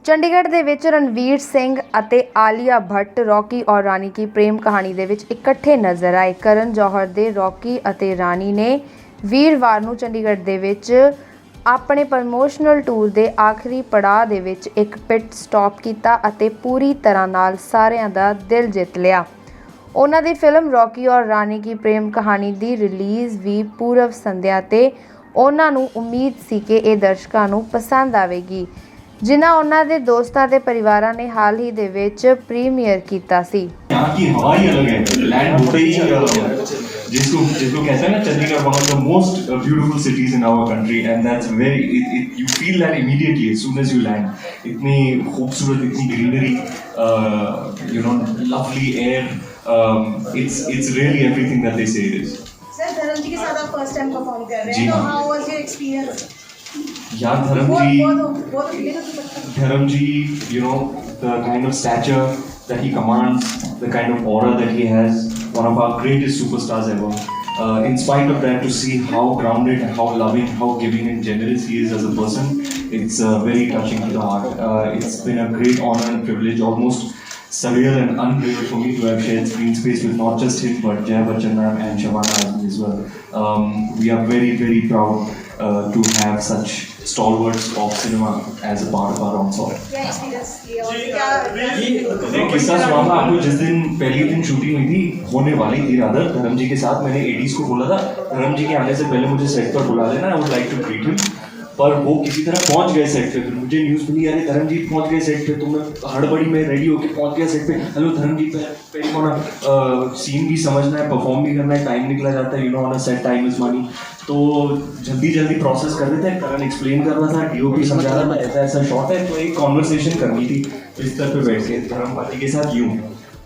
ਚੰਡੀਗੜ੍ਹ ਦੇ ਵਿੱਚ ਰਣਵੀਰ ਸਿੰਘ ਅਤੇ ਆਲੀਆ ਭੱਟ ਰੌਕੀ ਔਰ ਰਾਣੀ ਕੀ ਪ੍ਰੇਮ ਕਹਾਣੀ ਦੇ ਵਿੱਚ ਇਕੱਠੇ ਨਜ਼ਰ ਆਏ। ਕਰਨ ਜੌਹਰ ਦੇ ਰੌਕੀ ਅਤੇ ਰਾਣੀ ਨੇ ਵੀਰਵਾਰ ਨੂੰ ਚੰਡੀਗੜ੍ਹ ਦੇ ਵਿੱਚ ਆਪਣੇ ਪ੍ਰਮੋਸ਼ਨਲ ਟੂਰ ਦੇ ਆਖਰੀ ਪੜਾਅ ਦੇ ਵਿੱਚ ਇੱਕ ਪਿਟ ਸਟਾਪ ਕੀਤਾ ਅਤੇ ਪੂਰੀ ਤਰ੍ਹਾਂ ਨਾਲ ਸਾਰਿਆਂ ਦਾ ਦਿਲ ਜਿੱਤ ਲਿਆ। ਉਹਨਾਂ ਦੀ ਫਿਲਮ ਰੌਕੀ ਔਰ ਰਾਣੀ ਕੀ ਪ੍ਰੇਮ ਕਹਾਣੀ ਦੀ ਰਿਲੀਜ਼ ਵੀ ਪੂਰਵ ਸੰਧਿਆ ਤੇ ਉਹਨਾਂ ਨੂੰ ਉਮੀਦ ਸੀ ਕਿ ਇਹ ਦਰਸ਼ਕਾਂ ਨੂੰ ਪਸੰਦ ਆਵੇਗੀ, जिन्हें उन्होंने दोस्तों के परिवार ने हाल ही दे विच प्रीमियर किया सी। यहाँ की हवा ही अलग है। लैंड होते ही जिसको कहते हैं ना Chandigarh one of the most beautiful cities in our country and that's very you feel that immediately as soon as you land. इतनी खूबसूरत, इतनी greenery, you know, lovely air, it's really everything that they say it is. Sir, धर्म जी के साथ आप first time perform कर रहे हैं, तो हाउ वाज योर एक्सपीरियंस? यार धर्म जी, you know, the kind of stature that he commands, the kind of aura that he has, one of our greatest superstars ever. In spite of that, to see how grounded, how loving, how giving and generous he is as a person, it's very touching to the heart. It's been a great honor and privilege, almost surreal and unreal for me to have shared screen space with not just him but Jaya Bachchan ma'am and Shabana as well. We are very, very proud to have such stalwarts of cinema as a part of our ensemble. क्या experience किया और क्या एक किस्सा सुनाऊंगा आपको। जिस दिन पहली दिन शूटिंग हुई थी, होने वाली थी रादर, धर्म जी के साथ मैंने एडीज को बोला था धर्म जी के आने से पहले मुझे सेट पर बुला लेना, I would like to treat him. पर वो किसी तरह पहुंच गए सेट पे। फिर मुझे न्यूज़ मिली, अरे धर्म जी पहुंच गए सेट पे। तो मैं हड़बड़ी में रेडी होकर पहुंच गया सेट पे। हेलो धर्म जी, पहले होना, सीन भी समझना है, परफॉर्म भी करना है, टाइम निकला जाता है, you know, on a set time is money. तो जल्दी प्रोसेस कर रहे थे। करण एक्सप्लेन कर रहा था, डीओपी समझा रहा था, ऐसा ऐसा शॉट है। तो एक कॉन्वर्सेशन करनी थी बिस्तर पे बैठ के धर्म पति के साथ यूँ।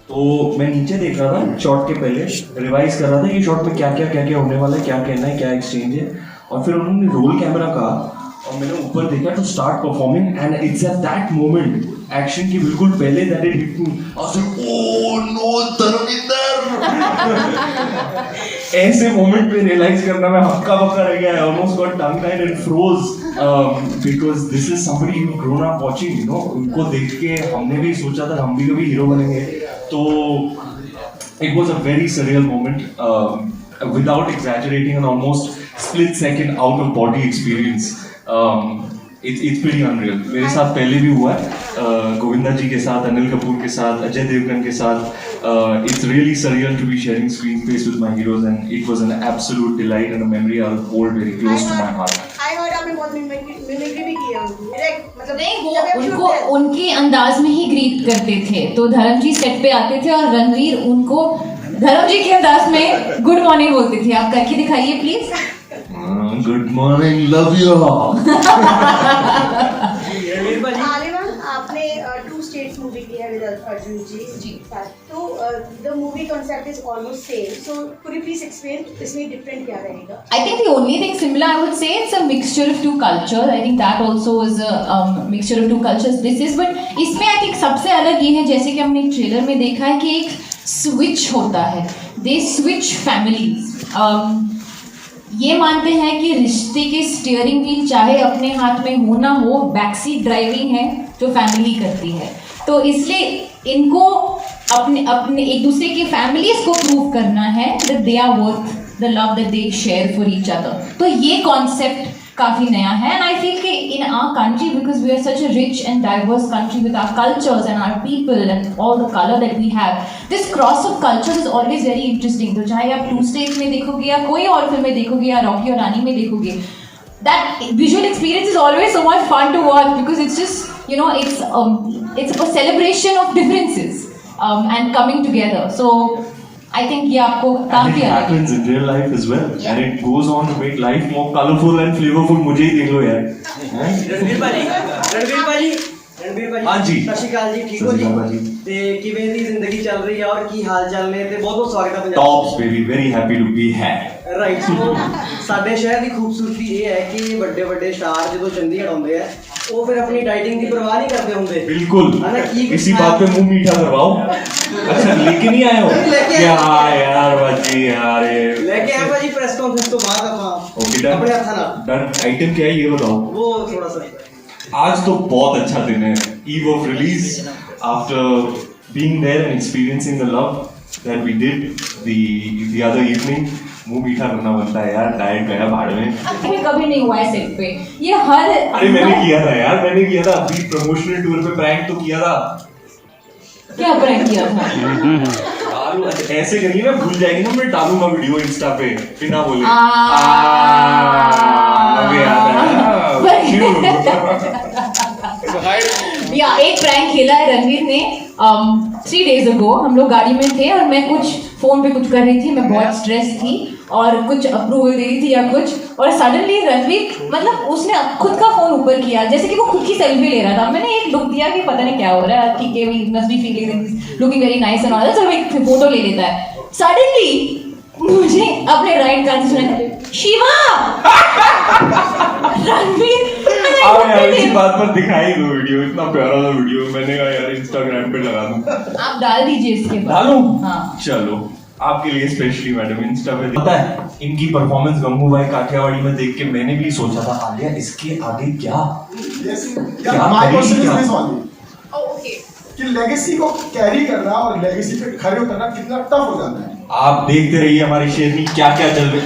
तो मैं नीचे देख रहा था, शॉट के पहले रिवाइज कर रहा था कि शॉट में क्या क्या होने वाला है, क्या कहना है, क्या एक्सचेंज है। और फिर उन्होंने रोल कैमरा कहा और मैंने ऊपर देखा to start performing and it's at that moment, action की बिल्कुल पहले, that it hit me. Oh no Dharminder ऐसे मोमेंट पे रियलाइज करना मैं हक्का बक्का रह गया। I almost got tongue tied and froze because this is somebody who've grown up watching, you know। उनको देख के हमने भी सोचा था हम भी कभी हीरो बनेंगे। तो it was a very surreal moment, without exaggerating, an almost split second out of body experience। It's pretty unreal। मेरे साथ पहले भी हुआ है, गोविंदा जी के साथ, अनिल कपूर के साथ, अजय देवगन के साथ। It's really surreal to be sharing screen space with my heroes and it was an absolute delight and a memory I'll hold very close to my heart। I heard आपने बहुत मिमिक्री भी किया डायरेक्ट, मतलब नहीं, वो उनको उनके अंदाज में ही ग्रीट करते थे। तो धर्म जी सेट पे आते थे और रणवीर उनको धर्म जी के अंदाज में गुड मॉर्निंग बोलते थे। आप करके दिखाइए please. Good morning, love you all. Alia, आपने टू स्टेट्स मूवी की है विद अर्जुन जी साथ, तो the movie concept is almost same, so could you please explain इसमें डिफरेंट क्या रहेगा? I think the only thing similar, I would say, it's a mixture of two cultures. I think that also is a mixture of two cultures. This is, but इसमें I think सबसे अलग ये है, जैसे कि हमने ट्रेलर में देखा है कि एक स्विच होता है, they switch families। ये मानते हैं कि रिश्ते के स्टीयरिंग व्हील चाहे अपने हाथ में हो ना हो, बैकसीट ड्राइविंग है जो फैमिली करती है। तो इसलिए इनको अपने एक दूसरे के फैमिलीज को प्रूव करना है that they are worth the love that they share for each other। तो ये कॉन्सेप्ट काफ़ी नया है and I feel कि in our country, because we are such a rich and diverse country with our cultures and our people and all the color that we have, this cross of culture is always very interesting। तो चाहे आप to states में देखोगे या कोई और film में देखोगे या रॉकी और रानी में देखोगे, that visual experience is always so much fun to watch because it's just, you know, it's a celebration of differences and coming together। So I think ये आपको And it happens in real life as well, and it goes on to make life more colorful and flavorful। मुझे ही देख लो यार। रणवीर भाजी हाँ जी, सत श्री अकाल जी, ठीक हो जी? ते किवें दी जिंदगी चल रही है और की हाल चाल ने ते बहुत बहुत स्वागत है Punjab. Tops baby, very happy to be here. Right, so साडे शहर की खूबसूरती ये है कि बड़े बड़े स्टार जो चंडीगढ़ आते हैं वो फिर अपनी डाइटिंग की परवाह नहीं करते होंगे। बिल्कुल, इसी बात पे मुंह मीठा करवाओ। अच्छा लेके नहीं आए हो क्या यार? बाजी यार लेके आए भाजी, प्रेस कॉन्फ्रेंस तो बाद ओके, डन। अपने हाथ ना डन। आइटम क्या है ये बताओ। वो थोड़ा सा आज तो बहुत अच्छा दिन है. Eve of release. After being there and experiencing the love that we did the other evening, मुंह मीठा करना बनता है यार. डाइट गया भाड़ में. ये कभी नहीं हुआ है सेट पे. ये हर अरे मैंने किया था यार. मैंने किया था अभी प्रमोशनल टूर पे प्रैंक तो किया था. क्या प्रैंक किया था? डालू. अच्छा ऐसे करिए ना, भूल जाएगी ना. मैं डालूंगा वीडियो इंस्टा पे बिना बोले. अबे याद आया. या एक प्रैंक खेला है रणवीर ने 3 days ago. हम लोग गाड़ी में थे और मैं कुछ फोन पे कुछ कर रही थी. मैं बहुत स्ट्रेस थी और कुछ अप्रूवल दे रही थी या कुछ, और सडनली रणवीर मतलब उसने खुद का फोन ऊपर किया जैसे कि वो खुद की सेल्फी ले रहा था. मैंने एक लुक दिया कि पता नहीं क्या हो रहा है, ठीक है, we must be feeling looking very nice and all that, so एक फोटो ले लेता है. सडनली मुझे अपने राइट कान से सुना शिवा. रणवीर अब यार इसी बात पर दिखाई दो वीडियो. इतना प्यारा था वीडियो. मैंने कहा यार इंस्टाग्राम पे लगा दूं. आप डाल दीजिए इसके बाद. डालूं? हाँ. चलो आपके लिए स्पेशली मैडम इंस्टा पे. पता है इनकी परफॉर्मेंस गंगूबाई काठियावाड़ी में देख के मैंने भी सोचा था आलिया इसके आगे क्या ओके. कि लेगेसी को कैरी करना और लेगेसी पे खड़े उतरना कितना टफ हो जाता है. आप देखते रहिए हमारी शेरनी क्या क्या जलवे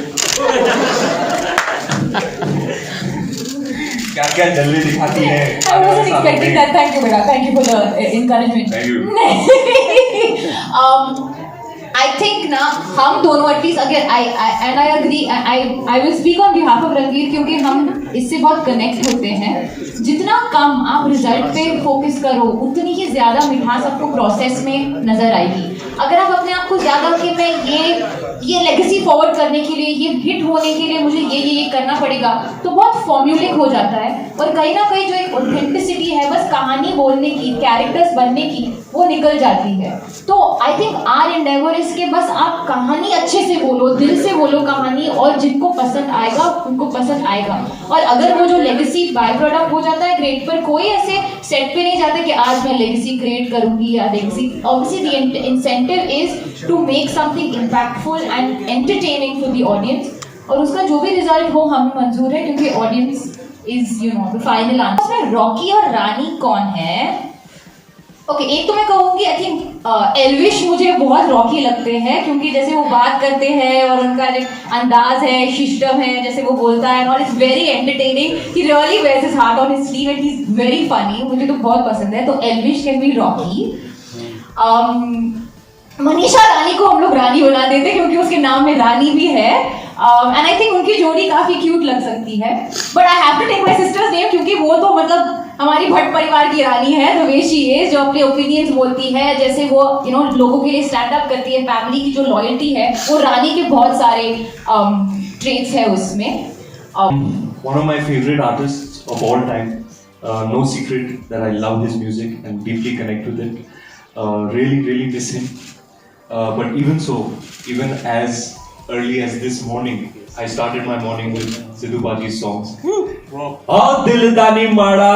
दिखाती है. I wasn't expecting that. Thank you, beta. Thank you for the encouragement. Thank you. I think ना हम दोनों एटलीस्ट अगर I agree, I will speak on behalf of Ranveer क्योंकि हम इससे बहुत कनेक्ट होते हैं. जितना कम आप रिजल्ट पे फोकस करो उतनी ही ज़्यादा मिठास आपको प्रोसेस में नज़र आएगी. अगर आप अपने आप को ज़्यादा कि मैं ये लेगेसी फॉरवर्ड करने के लिए, ये हिट होने के लिए मुझे ये करना पड़ेगा, तो बहुत फॉर्म्यूलिक हो जाता है. और कहीं ना कहीं जो एक ऑथेंटिसिटी है बस कहानी बोलने की, कैरेक्टर्स बनने की, वो निकल जाती है. तो I think our endeavour is के बस आप कहानी अच्छे से बोलो, दिल से बोलो कहानी, और जिनको पसंद आएगा उनको पसंद आएगा. और अगर वो जो लेगेसी बाय प्रोडक्ट हो जाता है क्रिएट पर, कोई ऐसे सेट पे नहीं जाता कि आज मैं लेगेसी क्रिएट करूंगी या legacy. Obviously the incentive is to make something impactful and entertaining for the audience, और उसका जो भी रिजल्ट हो हमें मंजूर है क्योंकि audience is you know the final answer. उसमें रॉकी और रानी कौन है? ओके, एक तो मैं कहूँगी आई थिंक एल्विश मुझे बहुत रॉकी लगते हैं क्योंकि जैसे वो बात करते हैं और उनका जो अंदाज है, शिष्टम है, जैसे वो बोलता है, और it's very entertaining. He really wears his heart on his sleeve and he is very funny. मुझे तो बहुत पसंद है. तो एल्विश कैन बी रॉकी. मनीषा रानी को हम लोग रानी बना देते क्योंकि उसके नाम में रानी भी है. एंड आई थिंक उनकी जोड़ी काफी क्यूट लग सकती है. But I have to take my sister's name क्योंकि वो तो मतलब हमारी भट्ट परिवार की रानी है. द वे शी इज, जो अपने ओपिनियंस बोलती है, जैसे वो यू नो लोगों के लिए स्टैंड अप करती है, फैमिली की जो लॉयल्टी है, वो रानी के बहुत सारे ट्रेट्स है उसमें. One of my favorite artists of all time. No secret that I love his music and deeply connect with it. Really miss him. But even so, even as early as this morning, I started my morning with Sidhu Baji's songs. दिल दानी माड़ा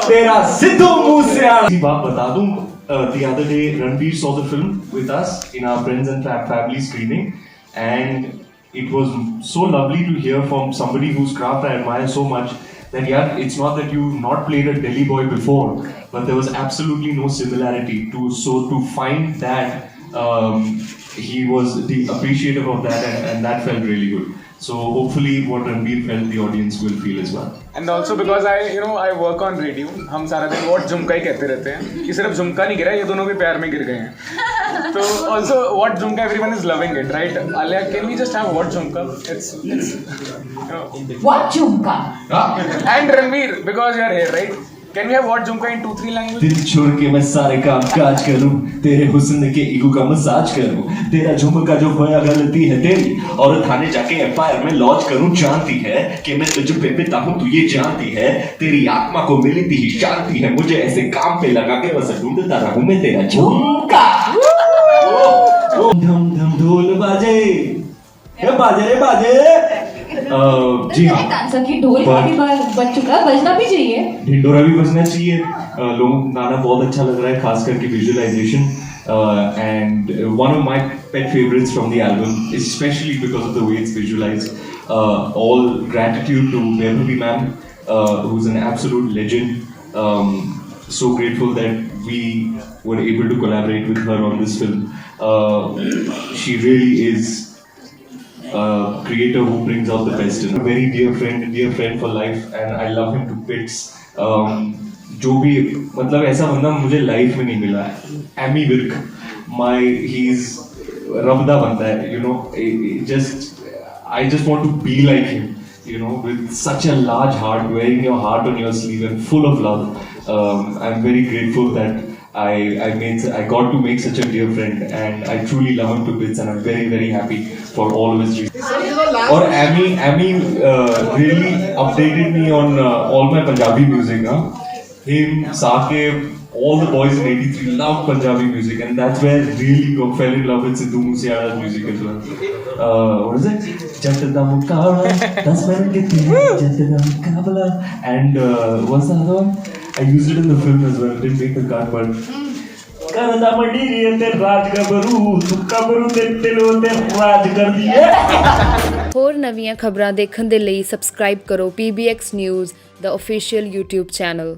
तेरा सिद्धू मूसेवाला. बात बता दूं, the other day Ranveer saw the film with us in our friends and family screening, and it was so lovely to hear from somebody whose craft I admire so much that yeah, it's not that you've not played a Delhi boy before, but there was absolutely no similarity to find that he was appreciative of that, and that felt really good. So hopefully what Ranveer felt, the audience will feel as well. And also because I work on radio, हम सारा दिन what झुमका ही कहते रहते हैं कि सिर्फ झुमका नहीं गिरा, ये दोनों भी प्यार में गिर गए हैं. तो also what झुमका, everyone is loving it, right? Alia, can we just have what झुमका? It's What झुमका? And Ranveer, because you are here, right? Can we have what झुमका in 2-3 languages? दिल छोड़ के मैं सारे काम काज करूं, तेरे हुस्न के ईगो का मसाज करूं, तेरा झुमका जो खोया गलती है तेरी, और थाने जाके एफआईआर में लॉन्च करूं. जानती है कि मैं तुझ पे पिता हूं, तू ये जानती है, तेरी आत्मा को मिली थी शांति है, मुझे ऐसे काम पे लगा के बस ढूंढता रहूं मैं तेरा झुमका. धम धम ढोल बाजे, बाजे रे बाजे. जी हाँ, आंसर की ढोल काफी बार बज चुका, बजना भी चाहिए, ढिंडोरा भी बजना चाहिए. लोगों को गाना बहुत अच्छा लग रहा है, खास करके visualisation. And one of my pet favorites from the album, especially because of the way it's visualized. All gratitude to Beverly ma'am who's an absolute legend. So grateful that we were able to collaborate with her on this film. She really is a creator who brings out the best in her. A very dear friend for life, and I love him to bits. जो भी मतलब ऐसा बंदा मुझे life में नहीं मिला है. Amy Virk, he is Rabda बनता है, you know. I just want to be like him, you know, with such a large heart, wearing your heart on your sleeve and full of love. I'm very grateful that I got to make such a dear friend, and I truly love him to bits, and I'm very very happy for all of his dreams. Or Amy really updated me on all my Punjabi music. Him, Saqib, all the boys in 83 loved Punjabi music, and that's where I really fell in love with Sidhu Moosewala's music as well. What is it? Jat da Mukabla, das mein gete, Jat da Mukabla, and what's the other one? I used it in the film as well. Didn't make the cut, but करदा मंडीरी ते राज गबरू सुकबरू ते तिलो ते राज कर दिए. ਹੋਰ ਨਵੀਆਂ ਖਬਰਾਂ ਦੇਖਣ ਦੇ ਲਈ ਸਬਸਕ੍ਰਾਈਬ ਕਰੋ PBX ਨਿਊਜ਼ ਦਾ ਅਫੀਸ਼ੀਅਲ YouTube ਚੈਨਲ.